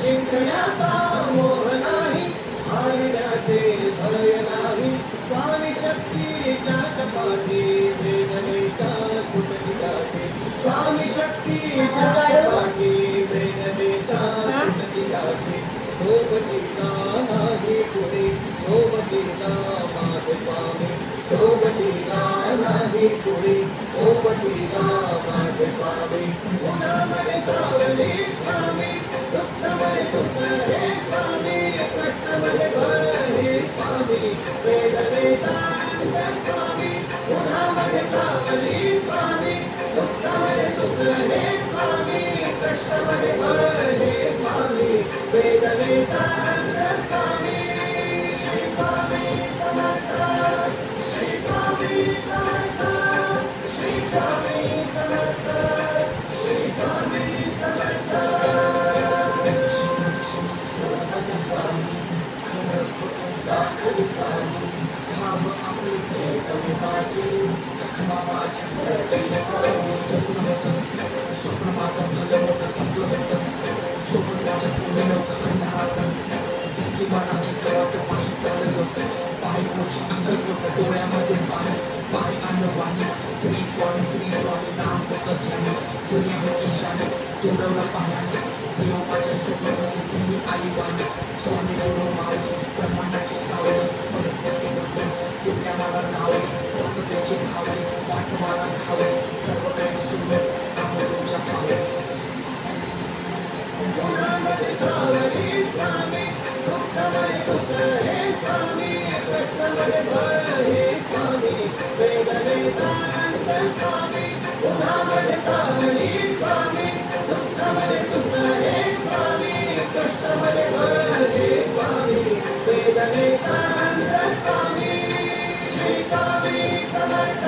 जिंकण्याचा मोह नाही, हारण्याचे भय नाही. स्वामी शक्तीच्या चपाती वेदनेच्या सुटकी, स्वामी शक्तीच्या चपाती वेदनेच्या सुटकी. सोबतीला नाही कुणी, सोबतीला माझे स्वामी, सोबतीला नाही कुणी, सोबतीला माझे स्वामी. उन्हामध्ये सावली स्वामी, दुःखामध्ये सुख हे स्वामी, कष्टामध्ये बळ हे स्वामी, वेदनेचा अंत स्वामी. उन्हामध्ये सावली स्वामी, दुःखामध्ये सुख हे स्वामी, कष्टामध्ये बळ हे स्वामी, वेदनेचा अंत स्वामी. श्री स्वामी समर्थ, श्री स्वामी समर्थ, श्री स्वामी समर्थ, श्री स्वामी समर्थ. सर्वज्ञ स्वामी, खरं खोटं दाखल स्वामी, भाव आपले कमी पाठी, जखमा माझ्या जळलेल्या स्वामी. स्वप्न माझं भलं होतं, संपलं होतं, स्वप्न माझ्या पुढे नव्हतं, अंधारात दिसली मला मी कळत पाणी चालत होतं, पाय मोठी अंगत होतं, डोळ्यामध्ये पाणी, पाय आणलं वाणी. श्री स्वामी नाम होतं ध्यान, दुनिया होती शान, तोडवलं पाण्याने देव माझ्या सोबत होते, तुम्ही आई वाणी. स्वामी गुरु मावली, ब्रह्मांडाची सावली, वनस्पती होतं, दुनिया मला धावली, सातत्याची धावली, वाट मला खावली, सर्व काही सुंदर नाम तुमच्या पावली. उन्हामध्ये सावली स्वामी, दुःखामध्ये सुख हे स्वामी, कष्टामध्ये बळ हे स्वामी, वेदनेचा अंत स्वामी. उन्हामध्ये सावली स्वामी, दुःखामध्ये सुख हे स्वामी, कष्टामध्ये बळ हे स्वामी, वेदनेचा अंत स्वामी. श्री स्वामी समर्थ,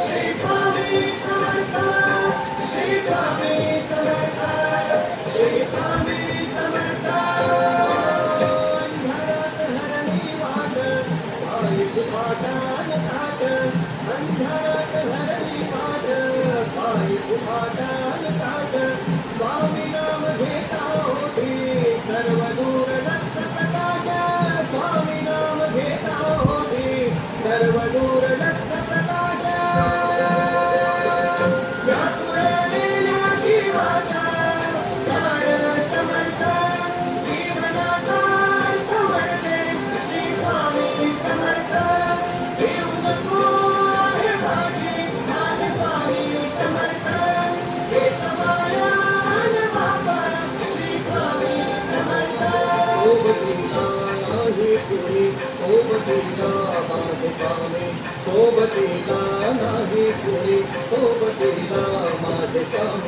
श्री स्वामी समर्थ, श्री स्वामी समर्थ, श्री स्वामी समर्थ. अंधारात हरणी वाट, पायी फुफाटान ताट, अंधारात हरणी वाट, पायी फुफाटान ताट. स्वामी नाम घेता होती, सर्व दूर लक्ष प्रकाश. स्वामी नाम घेता होती, सर्व दूर लक्ष प्रकाश. व्याकुळलेल्या शिवाचा प्राण समर्थ, जीवनाचा अर्थ म्हणजे श्री स्वामी समर्थ. देव नको आहे माझी, माझे स्वामी समर्थ. एक माया न बाबा, श्री स्वामी समर्थ. सोबतीला नाही कुणी, सोबतीला माझे स्वामी, सोबतीला नाही कुणी, सोबतीला माझे स्वामी.